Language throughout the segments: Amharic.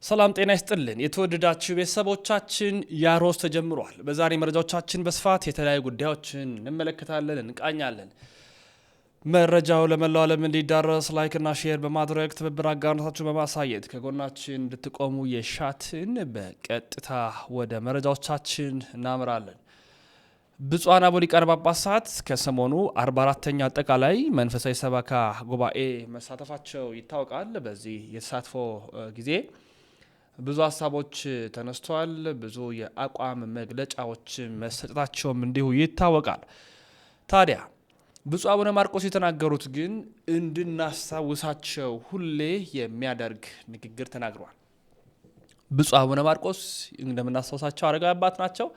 ሰላም ጤና ይስጥልን የተወደዳችሁ ቤተሰቦቻችን ያሮስ ተጀምሯል። በዛሬ መረጃዎቻችን በስፋት የተለያዩ ጉዳዮችን እንመለከታለን፣ እንቃኛለን። መረጃው ለመላው ዓለም እንዲዳረስ ላይክ እና ሼር በማድረግ ትብብር አጋርነታችሁን በማሳየት ከጎናችን እንድትቆሙ የሻትን በቀጥታ ወደ መረጃዎቻችን እናምራለን። ብፁዓን አበው ሊቃነ ጳጳሳት ከሰሞኑ 44ኛ አጠቃላይ መንፈሳዊ ሰበካ ጉባኤ መሳተፋቸው ይታወቃል። በዚህ የተሳትፎ ጊዜ ብዙ ሀሳቦች ተነስተዋል። ብዙ የአቋም መግለጫዎች መሰጠታቸውም እንዲሁ ይታወቃል። ታዲያ ብፁዕ አቡነ ማርቆስ የተናገሩት ግን እንድናስታውሳቸው ሁሌ የሚያደርግ ንግግር ተናግረዋል። ብፁዕ አቡነ ማርቆስ እንደምናስታውሳቸው አረጋዊ አባት ናቸው።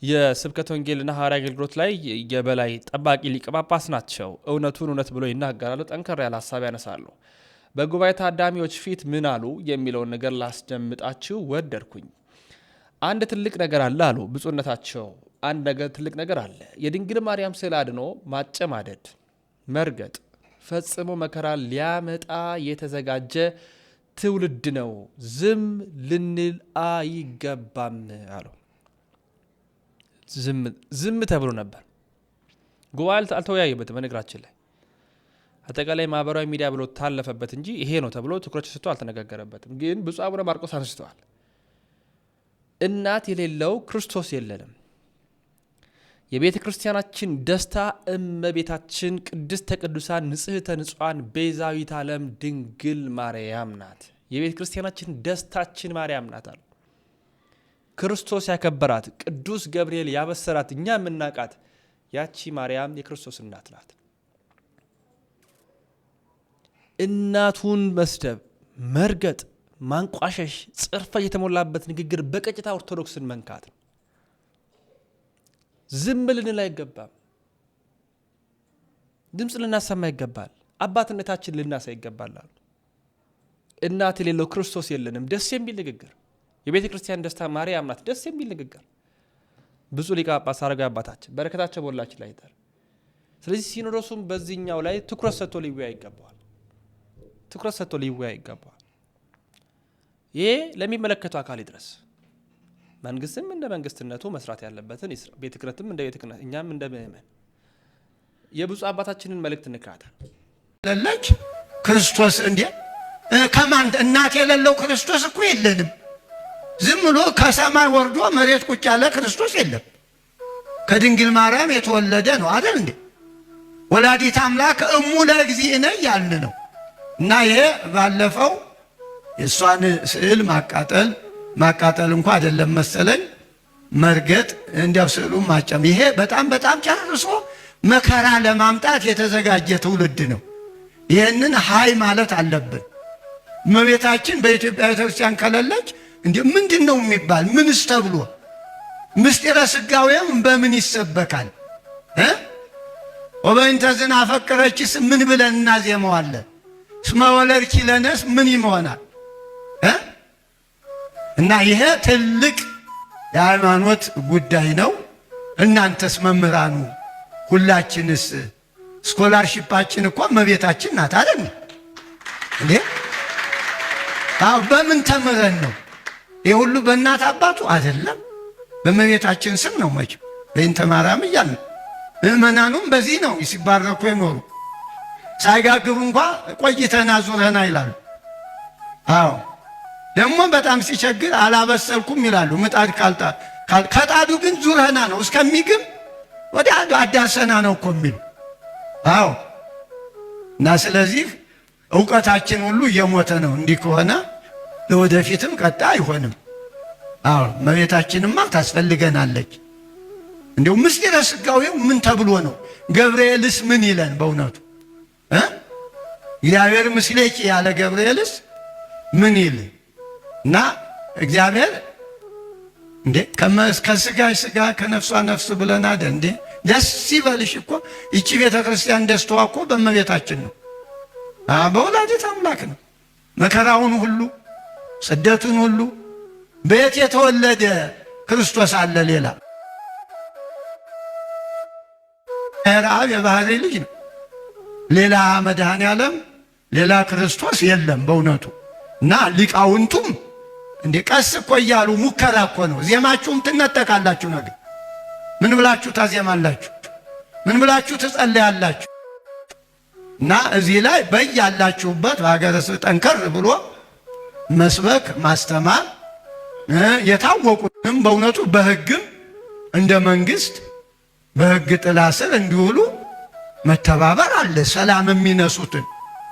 የስብከተ ወንጌልና ሐዋርያዊ አገልግሎት ላይ የበላይ ጠባቂ ሊቀ ጳጳስ ናቸው። እውነቱን እውነት ብሎ ይናገራሉ። ጠንከር ያለ ሀሳብ ያነሳሉ። በጉባኤ ታዳሚዎች ፊት ምን አሉ የሚለውን ነገር ላስደምጣችሁ ወደድኩኝ። አንድ ትልቅ ነገር አለ አሉ ብፁዕነታቸው። ትልቅ ነገር አለ። የድንግል ማርያም ስዕል አድኖ ማጨማደድ፣ መርገጥ ፈጽሞ መከራ ሊያመጣ የተዘጋጀ ትውልድ ነው። ዝም ልንል አይገባም አሉ። ዝም ተብሎ ነበር። ጉባኤ አልተወያየበትም። በነገራችን ላይ አጠቃላይ ማህበራዊ ሚዲያ ብሎ ታለፈበት እንጂ ይሄ ነው ተብሎ ትኩረት ሰጥቶ አልተነጋገረበትም። ግን ብፁዕ አቡነ ማርቆስ አንስተዋል። እናት የሌለው ክርስቶስ የለንም። የቤተ ክርስቲያናችን ደስታ እመቤታችን ቅድስተ ቅዱሳን ንጽሕተ ንጹሐን ቤዛዊት ዓለም ድንግል ማርያም ናት። የቤተ ክርስቲያናችን ደስታችን ማርያም ናት አሉ። ክርስቶስ ያከበራት ቅዱስ ገብርኤል ያበሰራት እኛ የምናውቃት ያቺ ማርያም የክርስቶስ እናት ናት። እናቱን መስደብ፣ መርገጥ፣ ማንቋሸሽ፣ ጽርፈት የተሞላበት ንግግር በቀጥታ ኦርቶዶክስን መንካት ነው። ዝም ልንል አይገባም። ድምፅ ልናሰማ ይገባል። አባትነታችን ልናሳ ይገባል አሉ። እናት የሌለው ክርስቶስ የለንም። ደስ የሚል ንግግር። የቤተ ክርስቲያን ደስታ ማርያም ናት። ደስ የሚል ንግግር። ብፁዕ ሊቀ ጳጳስ አረጋዊ አባታችን በረከታቸው በሁላችን ላይ ይደር። ስለዚህ ሲኖዶሱም በዚህኛው ላይ ትኩረት ሰጥቶ ሊወያይ ይገባዋል። ይሄ ለሚመለከቱ አካል ይድረስ። መንግስትም እንደ መንግስትነቱ መስራት ያለበትን ይስራ። ቤተ ክህነትም እንደ ቤተ ክህነት፣ እኛም እንደ ምእመን የብፁዕ አባታችንን መልእክት እንካታል። ለለች ክርስቶስ እንዴ ከማን እናት የሌለው ክርስቶስ እኮ የለንም። ዝም ብሎ ከሰማይ ወርዶ መሬት ቁጭ ያለ ክርስቶስ የለም። ከድንግል ማርያም የተወለደ ነው አይደል እንዴ? ወላዲት አምላክ እሙ ለእግዚእነ ያልን ነው። እና ይሄ ባለፈው የእሷን ስዕል ማቃጠል እንኳ አይደለም መሰለኝ፣ መርገጥ፣ እንዲያው ስዕሉን ማጨም፣ ይሄ በጣም ጨርሶ መከራ ለማምጣት የተዘጋጀ ትውልድ ነው። ይህንን ሀይ ማለት አለብን። እመቤታችን በኢትዮጵያ ቤተክርስቲያን ከሌለች እንዴ ምንድን ነው የሚባል? ምንስ ተብሎ ምስጢረ ስጋዌም በምን ይሰበካል? ወበእንተ ዝናፈቅረችስ ምን ብለን እናዜመዋለን? እስመ ወለድኪ ለነስ ምን ይሆናል? እና ይሄ ትልቅ የሃይማኖት ጉዳይ ነው። እናንተስ መምህራኑ ሁላችንስ ስኮላርሺፓችን እኮ እመቤታችን ናት አይደል እንዴ? በምን ተምረን ነው? ይህ ሁሉ በእናት አባቱ አይደለም፣ በእመቤታችን ስም ነው። መቼም በእንተ ማርያም እያልን ምእመናኑም በዚህ ነው ሲባረኩ የኖሩ። ሳይጋግሩ እንኳ ቆይተና ዙረና ይላሉ። አዎ ደግሞ በጣም ሲቸግር አላበሰልኩም ይላሉ። ምጣድ ከጣዱ ግን ዙረና ነው እስከሚግም ወደ አዳሰና ነው እኮ የሚሉ። አዎ እና ስለዚህ እውቀታችን ሁሉ እየሞተ ነው። እንዲህ ከሆነ ለወደፊትም ቀጣ አይሆንም። አዎ እመቤታችንማ ታስፈልገናለች። እንዲሁ ምስጢረ ሥጋዌው ምን ተብሎ ነው? ገብርኤልስ ምን ይለን? በእውነቱ እግዚአብሔር ምስሌኪ ያለ ገብርኤልስ ምን ይል? እና እግዚአብሔር እንዴ ከስጋሽ ስጋ ከነፍሷ ነፍስ ብለን አይደል እንዴ? ደስ ይበልሽ እኮ ይቺ ቤተ ክርስቲያን ደስታዋ እኮ በእመቤታችን ነው። በወላዲተ አምላክ ነው። መከራውን ሁሉ ስደቱን ሁሉ በየት የተወለደ ክርስቶስ አለ? ሌላ ረአብ የባህሪ ልጅ ነው። ሌላ መድኃኔ ዓለም ሌላ ክርስቶስ የለም በእውነቱ። እና ሊቃውንቱም እንዴ ቀስ እኮ እያሉ ሙከራ እኮ ነው። ዜማችሁም ትነጠቃላችሁ። ነገር ምን ብላችሁ ታዜማላችሁ? ምን ብላችሁ ትጸልያላችሁ? እና እዚህ ላይ በያላችሁበት በሀገረ ስብከት ጠንከር ብሎ መስበክ ማስተማር፣ የታወቁትም በእውነቱ በሕግም እንደ መንግስት በሕግ ጥላ ስር እንዲውሉ መተባበር አለ። ሰላም የሚነሱትን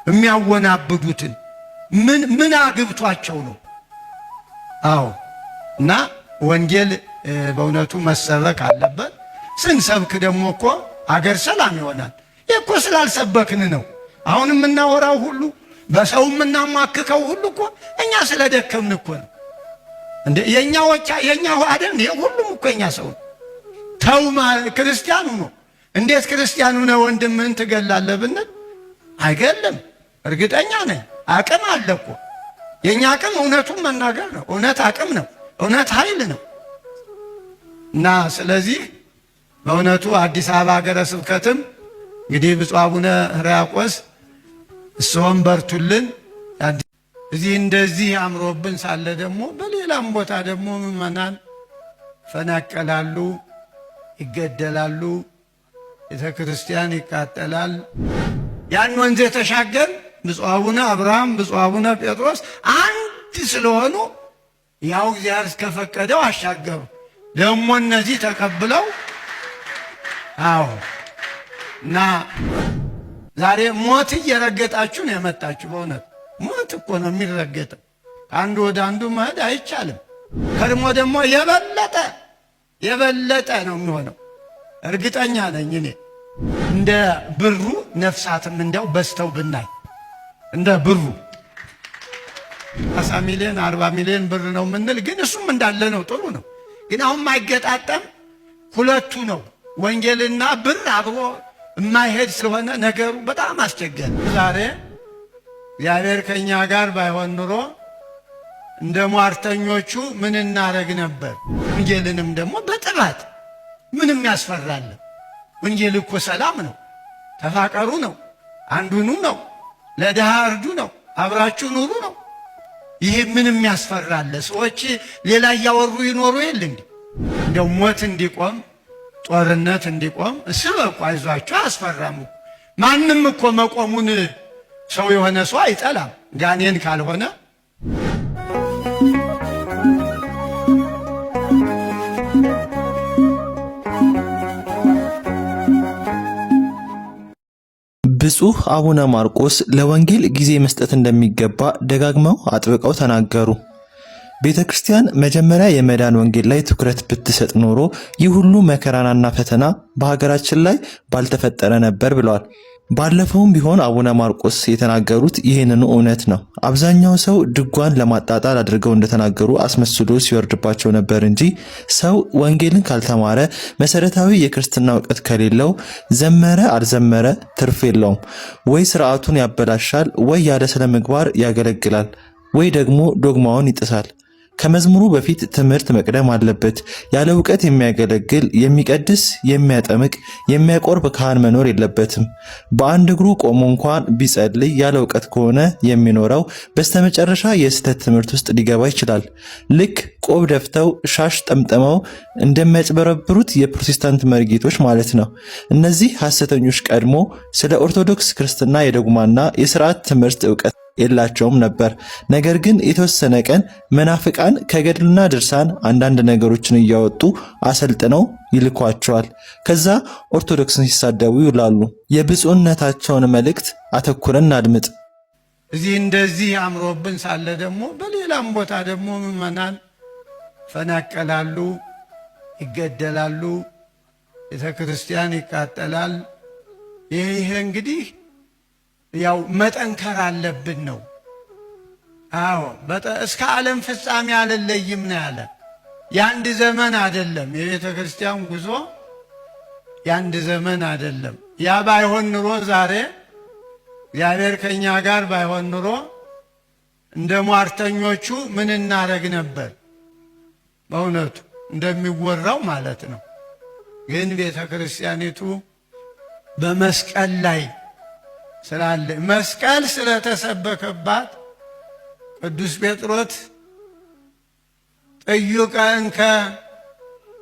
የሚያወናብዱትን ምን አግብቷቸው ነው? አዎ። እና ወንጌል በእውነቱ መሰበክ አለበት። ስንሰብክ ደግሞ እኮ አገር ሰላም ይሆናል። ይህ እኮ ስላልሰበክን ነው። አሁን የምናወራው ሁሉ በሰው የምናማክከው ሁሉ እኮ እኛ ስለደከምን እኮ ነው። እንደ የኛ አይደል? ሁሉም እኮ የኛ ሰው ነው። ተው ክርስቲያኑ ነው። እንዴት ክርስቲያኑ ነው ወንድምህን ትገላለህ ብንል አይገለም። እርግጠኛ ነኝ አቅም አለ እኮ። የኛ አቅም እውነቱን መናገር ነው። እውነት አቅም ነው። እውነት ኃይል ነው። እና ስለዚህ በእውነቱ አዲስ አበባ ሀገረ ስብከትም እንግዲህ ብፁዕ አቡነ ሕርያቆስ እርስዎም በርቱልን። እዚህ እንደዚህ አምሮብን ሳለ ደግሞ በሌላም ቦታ ደግሞ ምዕመናን ፈናቀላሉ፣ ይገደላሉ፣ ቤተ ክርስቲያን ይቃጠላል። ያን ወንዝ የተሻገር ብፁዕ አቡነ አብርሃም ብፁዕ አቡነ ጴጥሮስ አንድ ስለሆኑ ያው እግዚአብሔር እስከፈቀደው አሻገሩ። ደግሞ እነዚህ ተቀብለው አዎ። እና ዛሬ ሞት እየረገጣችሁ ነው የመጣችሁ። በእውነት ሞት እኮ ነው የሚረገጠው። ከአንዱ ወደ አንዱ መሄድ አይቻልም። ከድሞ ደግሞ የበለጠ ነው የሚሆነው። እርግጠኛ ነኝ እኔ እንደ ብሩ ነፍሳትም እንዲያው በስተው ብናይ እንደ ብሩ 50 ሚሊዮን 40 ሚሊዮን ብር ነው የምንል፣ ግን እሱም እንዳለ ነው። ጥሩ ነው። ግን አሁን ማይገጣጠም ሁለቱ ነው። ወንጌልና ብር አብሮ የማይሄድ ስለሆነ ነገሩ በጣም አስቸጋሪ። ዛሬ እግዚአብሔር ከኛ ጋር ባይሆን ኑሮ እንደ ሟርተኞቹ ምን እናረግ ነበር? ወንጌልንም ደግሞ በጥራት ምንም ያስፈራል? ወንጌል እኮ ሰላም ነው፣ ተፋቀሩ ነው፣ አንዱኑ ነው፣ ለድሃ እርዱ ነው፣ አብራችሁ ኑሩ ነው። ይሄ ምንም ያስፈራል? ሰዎች ሌላ እያወሩ ይኖሩ የለ እንዴ? እንደው ሞት እንዲቆም ጦርነት እንዲቆም ስበቁ፣ አይዟችሁ፣ አያስፈራም። ማንም እኮ መቆሙን ሰው የሆነ ሰው አይጠላም፣ ጋኔን ካልሆነ። ብፁዕ አቡነ ማርቆስ ለወንጌል ጊዜ መስጠት እንደሚገባ ደጋግመው አጥብቀው ተናገሩ። ቤተ ክርስቲያን መጀመሪያ የመዳን ወንጌል ላይ ትኩረት ብትሰጥ ኖሮ ይህ ሁሉ መከራና ፈተና በሀገራችን ላይ ባልተፈጠረ ነበር ብለዋል። ባለፈውም ቢሆን አቡነ ማርቆስ የተናገሩት ይህንኑ እውነት ነው። አብዛኛው ሰው ድጓን ለማጣጣል አድርገው እንደተናገሩ አስመስሎ ሲወርድባቸው ነበር እንጂ ሰው ወንጌልን ካልተማረ፣ መሰረታዊ የክርስትና እውቀት ከሌለው ዘመረ አልዘመረ ትርፍ የለውም። ወይ ስርዓቱን ያበላሻል፣ ወይ ያለ ስነ ምግባር ያገለግላል፣ ወይ ደግሞ ዶግማውን ይጥሳል። ከመዝሙሩ በፊት ትምህርት መቅደም አለበት። ያለ እውቀት የሚያገለግል፣ የሚቀድስ፣ የሚያጠምቅ፣ የሚያቆርብ ካህን መኖር የለበትም። በአንድ እግሩ ቆሞ እንኳን ቢጸልይ ያለ እውቀት ከሆነ የሚኖረው በስተመጨረሻ የስህተት ትምህርት ውስጥ ሊገባ ይችላል። ልክ ቆብ ደፍተው ሻሽ ጠምጥመው እንደሚያጭበረብሩት የፕሮቴስታንት መርጌቶች ማለት ነው። እነዚህ ሐሰተኞች ቀድሞ ስለ ኦርቶዶክስ ክርስትና የዶግማና የስርዓት ትምህርት እውቀት የላቸውም ነበር። ነገር ግን የተወሰነ ቀን መናፍቃን ከገድልና ድርሳን አንዳንድ ነገሮችን እያወጡ አሰልጥነው ይልኳቸዋል። ከዛ ኦርቶዶክስን ሲሳደቡ ይውላሉ። የብፁዕነታቸውን መልእክት አተኩረን አድምጥ። እዚህ እንደዚህ አምሮብን ሳለ ደግሞ በሌላም ቦታ ደግሞ ምዕመናን ፈናቀላሉ፣ ይገደላሉ፣ ቤተ ክርስቲያን ይቃጠላል። ይሄ እንግዲህ ያው መጠንከር አለብን ነው። አዎ እስከ ዓለም ፍጻሜ አልለይም ነው ያለ። የአንድ ዘመን አይደለም የቤተ ክርስቲያን ጉዞ፣ የአንድ ዘመን አይደለም። ያ ባይሆን ኑሮ ዛሬ እግዚአብሔር ከኛ ጋር ባይሆን ኑሮ እንደ ሟርተኞቹ ምን እናረግ ነበር? በእውነቱ እንደሚወራው ማለት ነው። ግን ቤተ ክርስቲያኒቱ በመስቀል ላይ ስላለ መስቀል ስለተሰበከባት ቅዱስ ጴጥሮስ ጥዩቀ እንከ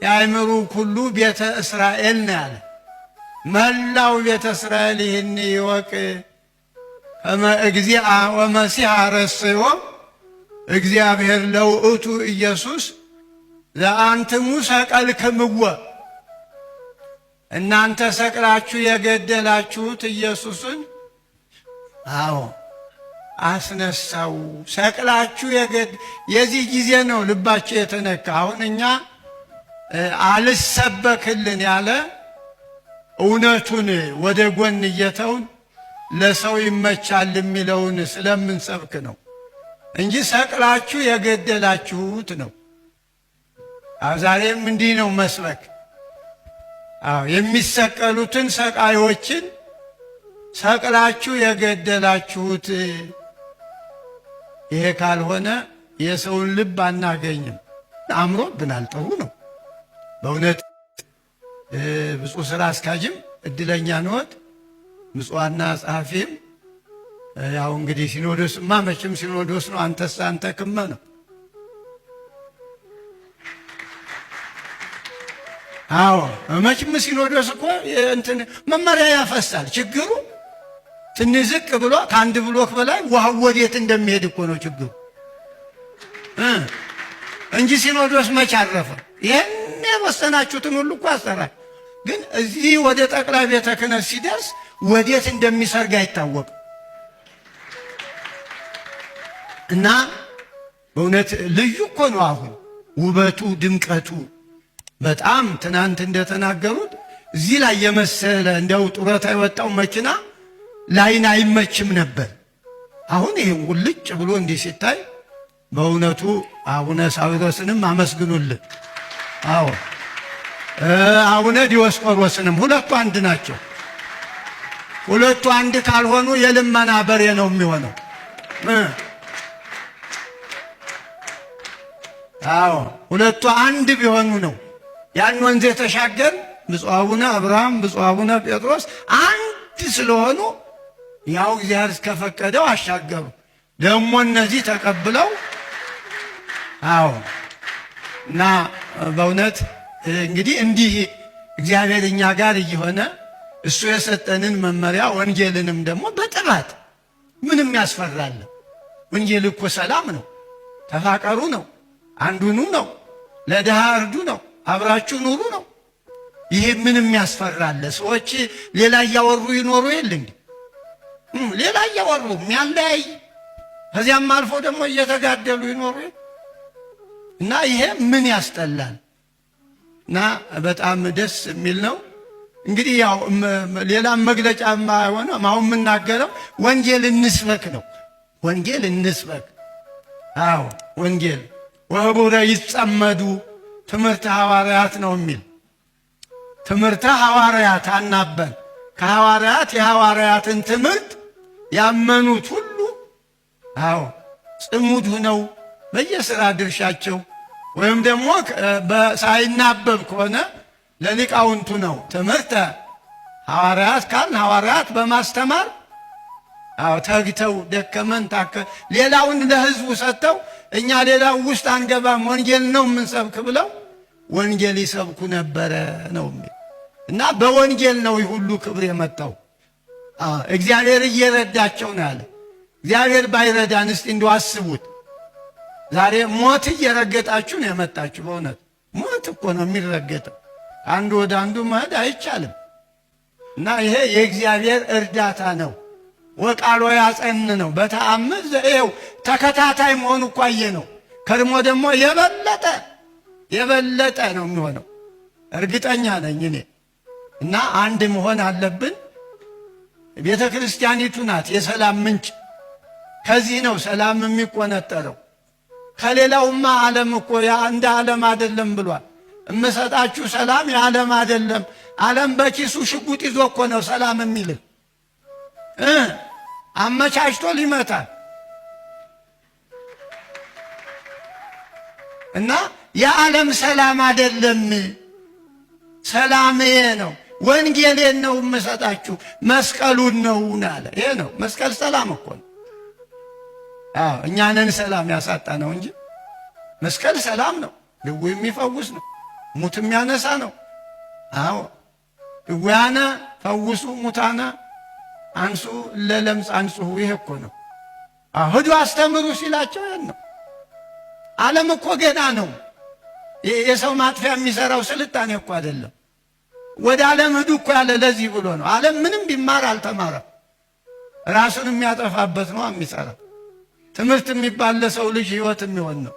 ያእምሩ ኩሉ ቤተ እስራኤል ነው ያለ። መላው ቤተ እስራኤል ይህን ይወቅ። ከመ እግዚአ ወመሲሐ ረስዮ እግዚአብሔር ለውእቱ ኢየሱስ ለአንትሙ ሰቀልክምዎ። እናንተ ሰቅላችሁ የገደላችሁት ኢየሱስን አስነሳው። ሰቅላችሁ የዚህ ጊዜ ነው ልባችሁ የተነካ። አሁን እኛ አልሰበክልን ያለ እውነቱን ወደ ጎን እየተውን ለሰው ይመቻል የሚለውን ስለምንሰብክ ነው እንጂ ሰቅላችሁ የገደላችሁት ነው። ዛሬም እንዲህ ነው መስበክ። የሚሰቀሉትን ሰቃዮችን ሰቅላችሁ የገደላችሁት። ይሄ ካልሆነ የሰውን ልብ አናገኝም። አምሮብናል። ጥሩ ነው በእውነት። ብፁዕ ሥራ አስኪያጅም እድለኛ ነዎት፣ ብፁዓና ጸሐፊም። ያው እንግዲህ ሲኖዶስማ መቼም ሲኖዶስ ነው። አንተስ አንተ ክመ ነው። መቼም ሲኖዶስ እኮ እንትን መመሪያ ያፈሳል። ችግሩ ትንሽ ዝቅ ብሎ ከአንድ ብሎክ በላይ ውሃው ወዴት እንደሚሄድ እኮ ነው ችግሩ እንጂ ሲኖዶስ መች አረፈ? ይህን የወሰናችሁትን ሁሉ እኮ ያሰራል። ግን እዚህ ወደ ጠቅላይ ቤተ ክህነት ሲደርስ ወዴት እንደሚሰርግ አይታወቅም። እና በእውነት ልዩ እኮ ነው አሁን ውበቱ፣ ድምቀቱ በጣም ትናንት እንደተናገሩት እዚህ ላይ የመሰለ እንደው ጡረታ የወጣው መኪና ላይን አይመችም ነበር። አሁን ይህም ውልጭ ብሎ እንዲህ ሲታይ በእውነቱ አቡነ ሳዊሮስንም አመስግኑልን። አቡነ ዲዮስቆሮስንም ሁለቱ አንድ ናቸው። ሁለቱ አንድ ካልሆኑ የልመና በሬ ነው የሚሆነው። ሁለቱ አንድ ቢሆኑ ነው ያን ወንዝ የተሻገር። ብፁዕ አቡነ አብርሃም ብፁዕ አቡነ ጴጥሮስ አንድ ስለሆኑ ያው እግዚአብሔር እስከፈቀደው አሻገሩ። ደግሞ እነዚህ ተቀብለው እና በእውነት እንግዲህ እንዲህ እግዚአብሔር እኛ ጋር እየሆነ እሱ የሰጠንን መመሪያ ወንጌልንም ደግሞ በጥራት ምንም ያስፈራል? ወንጌል እኮ ሰላም ነው፣ ተፋቀሩ ነው፣ አንዱኑ ነው፣ ለድሃ እርዱ ነው፣ አብራችሁ ኑሩ ነው። ይሄ ምንም ያስፈራል? ሰዎች ሌላ እያወሩ ይኖሩ የለ እንዴ? ሌላ እያወሩ የሚያለያይ ከዚያም አልፎ ደግሞ እየተጋደሉ ይኖሩ እና ይሄ ምን ያስጠላል? እና በጣም ደስ የሚል ነው። እንግዲህ ያው ሌላም መግለጫ ሆነ አሁን የምናገረው ወንጌል እንስበክ ነው። ወንጌል እንስበክ። ወንጌል ወህቡረ ይጸመዱ ትምህርተ ሐዋርያት ነው የሚል ትምህርተ ሐዋርያት አናበን ከሐዋርያት የሐዋርያትን ትምህርት ያመኑት ሁሉ ጽሙድ ሆነው በየሥራ ድርሻቸው ወይም ደግሞ ሳይናበብ ከሆነ ለሊቃውንቱ ነው ትምህርተ ሐዋርያት ካልን ሐዋርያት በማስተማር ተግተው ደከመን ሌላውን ለሕዝቡ ሰጥተው እኛ ሌላው ውስጥ አንገባም ወንጌል ነው የምንሰብክ ብለው ወንጌል ይሰብኩ ነበረ ነው እና በወንጌል ነው ሁሉ ክብር የመጣው። እግዚአብሔር እየረዳቸው ነው ያለ። እግዚአብሔር ባይረዳን እስቲ እንደው አስቡት። ዛሬ ሞት እየረገጣችሁ ነው የመጣችሁ። በእውነት ሞት እኮ ነው የሚረገጠው። አንዱ ወደ አንዱ መሄድ አይቻልም። እና ይሄ የእግዚአብሔር እርዳታ ነው። ወቃሎ ያጸን ነው በተአምር ዘኤው ተከታታይ መሆኑ እኳየ ነው። ከድሞ ደግሞ የበለጠ ነው የሚሆነው እርግጠኛ ነኝ እኔ። እና አንድ መሆን አለብን። ቤተ ክርስቲያኒቱ ናት የሰላም ምንጭ። ከዚህ ነው ሰላም የሚቆነጠረው። ከሌላውማ ዓለም እኮ እንደ ዓለም አይደለም ብሏል። እምሰጣችሁ ሰላም የዓለም አይደለም። ዓለም በኪሱ ሽጉጥ ይዞ እኮ ነው ሰላም የሚልህ አመቻችቶ ሊመታል። እና የዓለም ሰላም አይደለም። ሰላምዬ ነው፣ ወንጌሌን ነው የምሰጣችሁ፣ መስቀሉን ነው አለ። ይሄ ነው መስቀል። ሰላም እኮ ነው። እኛንን ሰላም ያሳጣ ነው እንጂ መስቀል ሰላም ነው። ድውይ የሚፈውስ ነው። ሙት የሚያነሳ ነው። አዎ ድውያነ ፈውሱ ሙታነ አንሱ ለለምጽ አንጽሁ። ይሄ እኮ ነው። ሂዱ አስተምሩ ሲላቸው ይሄን ነው። ዓለም እኮ ገና ነው። የሰው ማጥፊያ የሚሰራው ስልጣኔ እኮ አይደለም። ወደ ዓለም ሂዱ እኮ ያለ ለዚህ ብሎ ነው። ዓለም ምንም ቢማር አልተማረም። ራሱን የሚያጠፋበት ነው የሚሰራ። ትምህርት የሚባል ለሰው ልጅ ሕይወት የሚሆን ነው።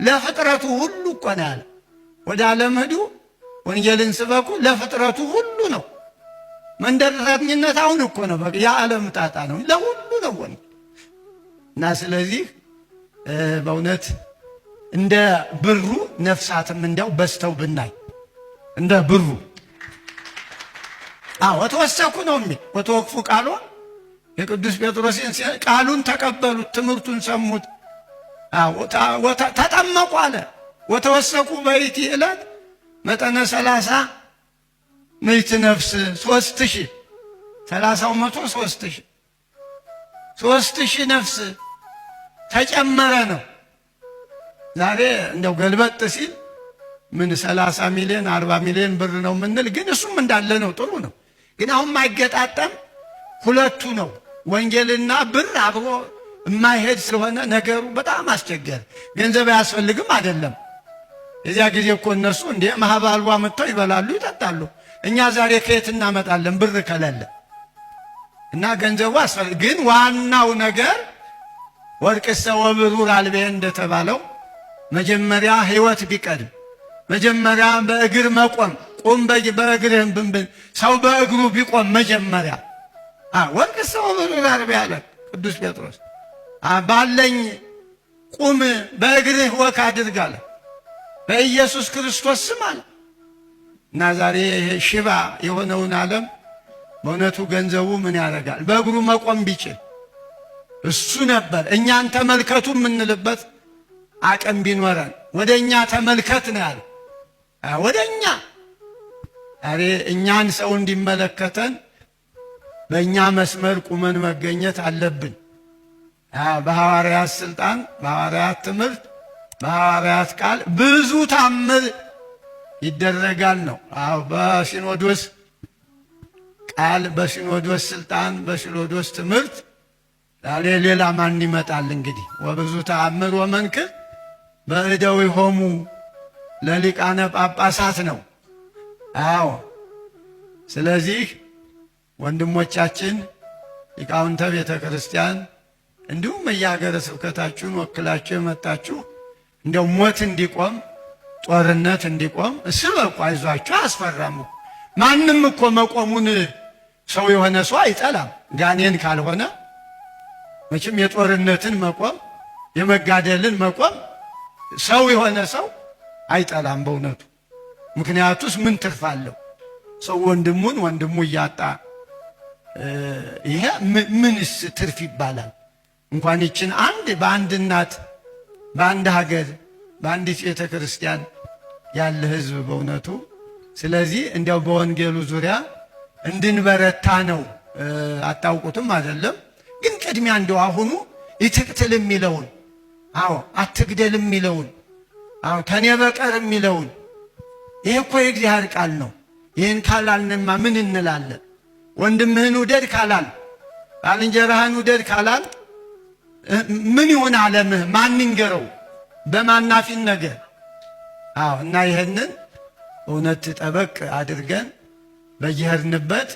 ለፍጥረቱ ሁሉ እኮ ነው ያለ። ወደ ዓለም ሂዱ ወንጌልን ስበኩ ለፍጥረቱ ሁሉ ነው። መንደረተኝነት አሁን እኮ ነው በቃ የዓለም ጣጣ ነው። ለሁሉ ነው ወንጌል እና ስለዚህ በእውነት እንደ ብሩ ነፍሳትም እንዲያው በስተው ብናይ እንደ ብሩ ወተወሰኩ ነው የሚል ወተወክፉ ቃሉ የቅዱስ ጴጥሮስን ቃሉን ተቀበሉት፣ ትምህርቱን ሰሙት፣ ተጠመቁ አለ። ወተወሰኩ በይቲ ዕለት መጠነ 30 ምዕት ነፍስ 3000 30ው 3000 ነፍስ ተጨመረ ነው። ዛሬ እንደው ገልበጥ ሲል ምን 30 ሚሊዮን 40 ሚሊዮን ብር ነው ምንል፣ ግን እሱም እንዳለ ነው። ጥሩ ነው። ግን አሁን ማይገጣጠም ሁለቱ ነው። ወንጌልና ብር አብሮ የማይሄድ ስለሆነ ነገሩ በጣም አስቸገረ። ገንዘብ አያስፈልግም አይደለም። የዚያ ጊዜ እኮ እነሱ እንደ ማህበልዋ መጥተው ይበላሉ ይጠጣሉ። እኛ ዛሬ ከየት እናመጣለን ብር ከሌለ? እና ገንዘቡ አስፈልግ። ግን ዋናው ነገር ወርቅሰ ወብሩር አልቤ እንደተባለው መጀመሪያ ሕይወት ቢቀድም መጀመሪያ በእግር መቆም ቁም በእግርህም ብንብን ሰው በእግሩ ቢቆም መጀመሪያ ወርቅሰ ወብሩር አልቤ አለ ቅዱስ ጴጥሮስ። ባለኝ ቁም በእግርህ ወክ አድርጋለ በኢየሱስ ክርስቶስ ስም አለ። እና ዛሬ ሽባ የሆነውን ዓለም በእውነቱ ገንዘቡ ምን ያደርጋል? በእግሩ መቆም ቢችል እሱ ነበር እኛን ተመልከቱ የምንልበት አቅም ቢኖረን። ወደ እኛ ተመልከት ነው ያለ። ወደ እኛ ዛሬ እኛን ሰው እንዲመለከተን በእኛ መስመር ቁመን መገኘት አለብን። በሐዋርያት ስልጣን፣ በሐዋርያት ትምህርት፣ በሐዋርያት ቃል ብዙ ታምር ይደረጋል ነው። በሲኖዶስ ቃል፣ በሲኖዶስ ስልጣን፣ በሲኖዶስ ትምህርት ዛሬ ሌላ ማን ይመጣል እንግዲህ? ወብዙ ተአምር ወመንክር በእደዊሆሙ ለሊቃነ ጳጳሳት ነው። አዎ ስለዚህ ወንድሞቻችን ሊቃውንተ ቤተ ክርስቲያን እንዲሁም የሀገረ ስብከታችሁን ወክላችሁ የመጣችሁ እንደው ሞት እንዲቆም ጦርነት እንዲቆም ስበኩ፣ አይዟችሁ፣ አያስፈራም። ማንም እኮ መቆሙን ሰው የሆነ ሰው አይጠላም። ጋኔን ካልሆነ መቼም የጦርነትን መቆም የመጋደልን መቆም ሰው የሆነ ሰው አይጠላም በእውነቱ። ምክንያቱስ ምን ትርፍ አለው? ሰው ወንድሙን ወንድሙ እያጣ ይሄ ምንስ ትርፍ ይባላል? እንኳን ይችን አንድ በአንድ እናት በአንድ ሀገር በአንዲት ቤተ ክርስቲያን ያለ ሕዝብ በእውነቱ። ስለዚህ እንዲያው በወንጌሉ ዙሪያ እንድንበረታ ነው። አታውቁትም አይደለም? ግን ቅድሚያ እንደው አሁኑ ይትቅትል የሚለውን አትግደል የሚለውን ከኔ በቀር የሚለውን ይሄ እኮ የእግዚአብሔር ቃል ነው። ይህን ካላልንማ ምን እንላለን? ወንድምህን ውደድ ካላል፣ ባልንጀራህን ውደድ ካላል ምን ይሆን ዓለምህ? ማን ይንገረው? በማናፊን ነገር እና ይህንን እውነት ጠበቅ አድርገን በየሄድንበት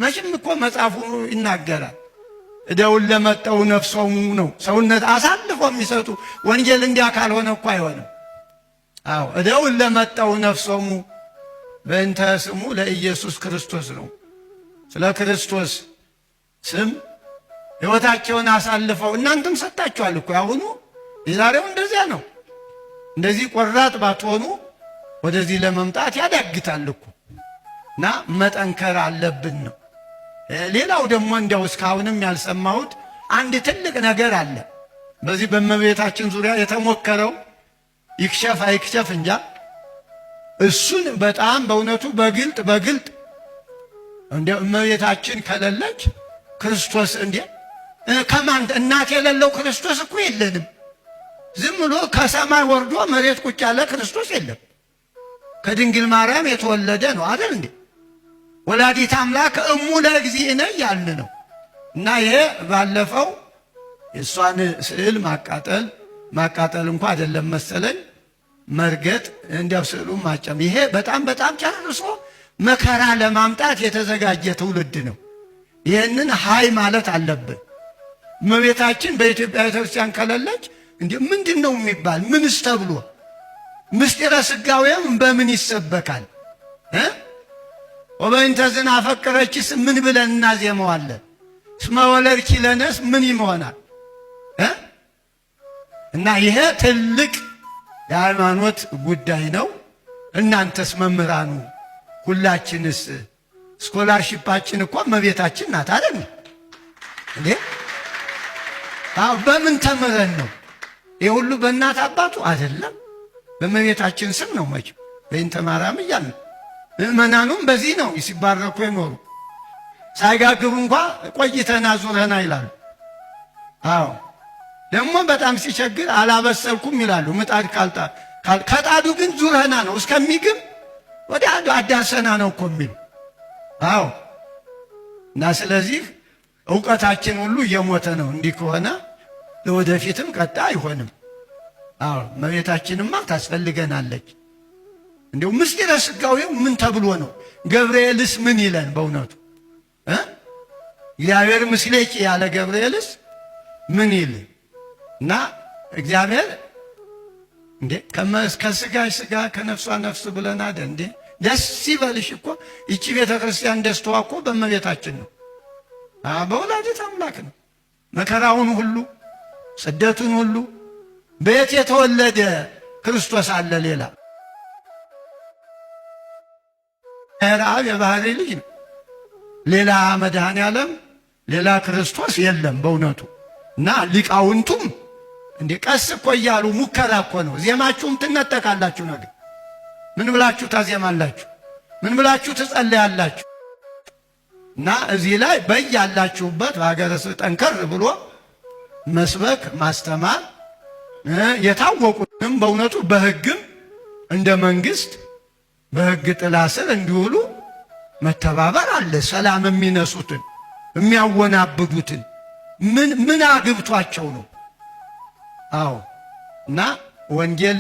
መቼም እኮ መጽሐፉ ይናገራል። እደውን ለመጠው ነፍሶሙ ነው። ሰውነት አሳልፎ የሚሰጡ ወንጌል እንዲያ ካልሆነ እኮ አይሆንም። እደውን ለመጠው ነፍሶሙ በእንተ ስሙ ለኢየሱስ ክርስቶስ ነው። ስለ ክርስቶስ ስም ሕይወታቸውን አሳልፈው እናንተም ሰጣችኋል እኮ። አሁኑ የዛሬው እንደዚያ ነው። እንደዚህ ቆራጥ ባትሆኑ ወደዚህ ለመምጣት ያዳግታል እኮ እና መጠንከር አለብን ነው። ሌላው ደግሞ እንዲያው እስካሁንም ያልሰማሁት አንድ ትልቅ ነገር አለ። በዚህ በእመቤታችን ዙሪያ የተሞከረው ይክሸፍ አይክሸፍ እንጃ። እሱን በጣም በእውነቱ በግልጥ እንዲያው እመቤታችን ከሌለች ክርስቶስ ከማን እናት የሌለው ክርስቶስ እኮ የለንም። ዝም ብሎ ከሰማይ ወርዶ መሬት ቁጭ ያለ ክርስቶስ የለም። ከድንግል ማርያም የተወለደ ነው አይደል እንዴ? ወላዲት አምላክ እሙ ለእግዚእነ ያልን ነው። እና ይሄ ባለፈው የእሷን ስዕል ማቃጠል እንኳ አይደለም መሰለኝ መርገጥ፣ እንዲያው ስዕሉ ማጨም፣ ይሄ በጣም ጨርሶ መከራ ለማምጣት የተዘጋጀ ትውልድ ነው። ይህንን ሃይ ማለት አለብን። እመቤታችን በኢትዮጵያ ቤተክርስቲያን ከሌለች እንዴ ምንድን ነው የሚባል? ምንስ ተብሎ ምስጢረ ሥጋዌም በምን ይሰበካል? ወበእንተ ዝናፈቅረኪስ ምን ብለን እናዜመዋለን? እስመ ወለድኪ ለነስ ምን ይሆናል? እና ይሄ ትልቅ የሃይማኖት ጉዳይ ነው። እናንተስ መምህራኑ ሁላችንስ ስኮላርሺፓችን እኮ እመቤታችን ናት አይደል እንዴ? በምን ተምረን ነው? ይህ ሁሉ በእናት አባቱ አይደለም፣ በእመቤታችን ስም ነው። መቼም በእንተ ማርያም እያልን ምእመናኑም በዚህ ነው ሲባረኩ የኖሩ። ሳይጋግሩ እንኳ ቆይተና ዙረና ይላሉ። አዎ ደግሞ በጣም ሲቸግር አላበሰልኩም ይላሉ። ምጣድ ከጣዱ ግን ዙረና ነው እስከሚግም ወደ አዳሰና ነው እኮ የሚሉ። አዎ እና ስለዚህ ዕውቀታችን ሁሉ እየሞተ ነው። እንዲህ ከሆነ ለወደፊትም ቀጣ አይሆንም። አዎ እመቤታችንማ ታስፈልገናለች። እንዲሁ ምስጢረ ሥጋዌው ምን ተብሎ ነው? ገብርኤልስ ምን ይለን? በእውነቱ እግዚአብሔር ምስሌኪ ያለ ገብርኤልስ ምን ይል? እና እግዚአብሔር እንዴ ከሥጋሽ ሥጋ ከነፍሷ ነፍስ ብለን አይደል እንዴ? ደስ ይበልሽ እኮ ይቺ ቤተ ክርስቲያን ደስታዋ እኮ በእመቤታችን ነው፣ በወላዲተ አምላክ ነው። መከራውን ሁሉ ስደቱን ሁሉ በየት የተወለደ ክርስቶስ አለ? ሌላ ረአብ የባህሪ ልጅ ነው። ሌላ መድኃኔ ዓለም ሌላ ክርስቶስ የለም በእውነቱ። እና ሊቃውንቱም እንዴ ቀስ እኮ እያሉ ሙከራ እኮ ነው። ዜማችሁም ትነጠቃላችሁ። ነገር ምን ብላችሁ ታዜማላችሁ? ምን ብላችሁ ትጸልያላችሁ? እና እዚህ ላይ በያላችሁበት በሀገረ ጠንከር ብሎ መስበክ ማስተማር፣ የታወቁትም በእውነቱ በሕግም እንደ መንግስት በሕግ ጥላ ስር እንዲውሉ መተባበር አለ። ሰላም የሚነሱትን የሚያወናብዱትን ምን አግብቷቸው ነው? አዎ እና ወንጌል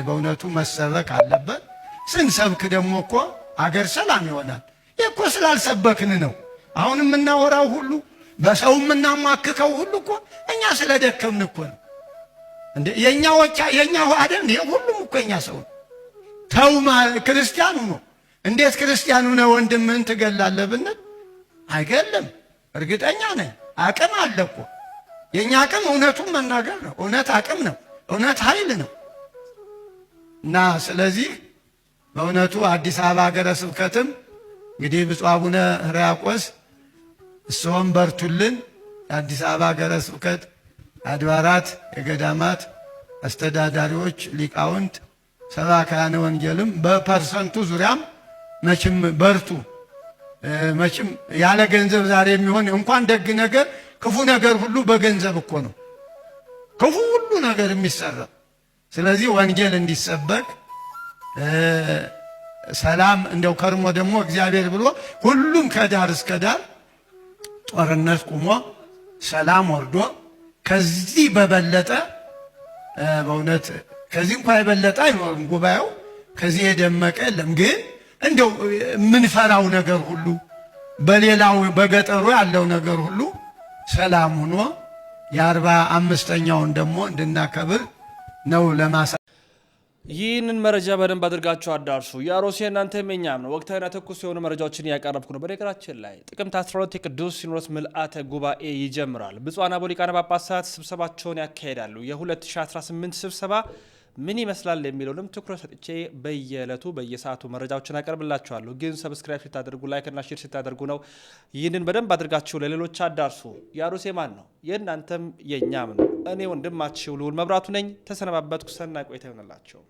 በእውነቱ መሰበክ አለበት። ስንሰብክ ደግሞ እኮ አገር ሰላም ይሆናል። ይህ እኮ ስላልሰበክን ነው። አሁን የምናወራው ሁሉ በሰው የምናማክከው ሁሉ እኮ እኛ ስለደከምን እኮ ነው። እንዴ የኛ አይደል? ሁሉም እኮ የኛ ሰው ነው። ተው ክርስቲያኑ ነው። እንዴት ክርስቲያኑ ነው ወንድምህን ትገላለህ ብንል አይገለም። እርግጠኛ ነኝ አቅም አለ እኮ። የኛ አቅም እውነቱን መናገር ነው። እውነት አቅም ነው። እውነት ኃይል ነው። እና ስለዚህ በእውነቱ አዲስ አበባ ሀገረ ስብከትም እንግዲህ ብፁዕ አቡነ ሕርያቆስ እርስዎም በርቱልን። የአዲስ አበባ ሀገረ ስብከት አድባራት የገዳማት አስተዳዳሪዎች፣ ሊቃውንት፣ ሰባክያነ ወንጌልም በፐርሰንቱ ዙሪያም መቼም በርቱ። መቼም ያለ ገንዘብ ዛሬ የሚሆን እንኳን ደግ ነገር ክፉ ነገር ሁሉ በገንዘብ እኮ ነው ክፉ ሁሉ ነገር የሚሰራ። ስለዚህ ወንጌል እንዲሰበክ ሰላም እንደው ከርሞ ደግሞ እግዚአብሔር ብሎ ሁሉም ከዳር እስከ ዳር ጦርነት ቁሞ ሰላም ወርዶ ከዚህ በበለጠ በእውነት ከዚህ እንኳን የበለጠ አይኖርም ጉባኤው፣ ከዚህ የደመቀ የለም። ግን እንደው የምንፈራው ነገር ሁሉ በሌላው በገጠሩ ያለው ነገር ሁሉ ሰላም ሆኖ የ45ኛውን ደግሞ እንድናከብር ነው ለማሳ ይህንን መረጃ በደንብ አድርጋችሁ አዳርሱ። የአሮሴ እናንተም የኛም ነው። ወቅታዊና ትኩስ የሆኑ መረጃዎችን እያቀረብኩ ነው። በነገራችን ላይ ጥቅምት 12 የቅዱስ ሲኖዶስ ምልአተ ጉባኤ ይጀምራል። ብፁዓን አበው ሊቃነ ጳጳሳት ስብሰባቸውን ያካሄዳሉ። የ2018 ስብሰባ ምን ይመስላል የሚለውንም ትኩረት ሰጥቼ በየዕለቱ በየሰዓቱ መረጃዎችን አቀርብላችኋለሁ። ግን ሰብስክራይብ ስታደርጉ ላይክ እና ሼር ስታደርጉ ነው። ይህንን በደንብ አድርጋችሁ ለሌሎች አዳርሱ። የአሮሴ ማን ነው? የእናንተም የኛም ነው። እኔ ወንድማችሁ ልዑል መብራቱ ነኝ። ተሰነባበትኩ። ሰናይ ቆይታ ይሆንላችሁ።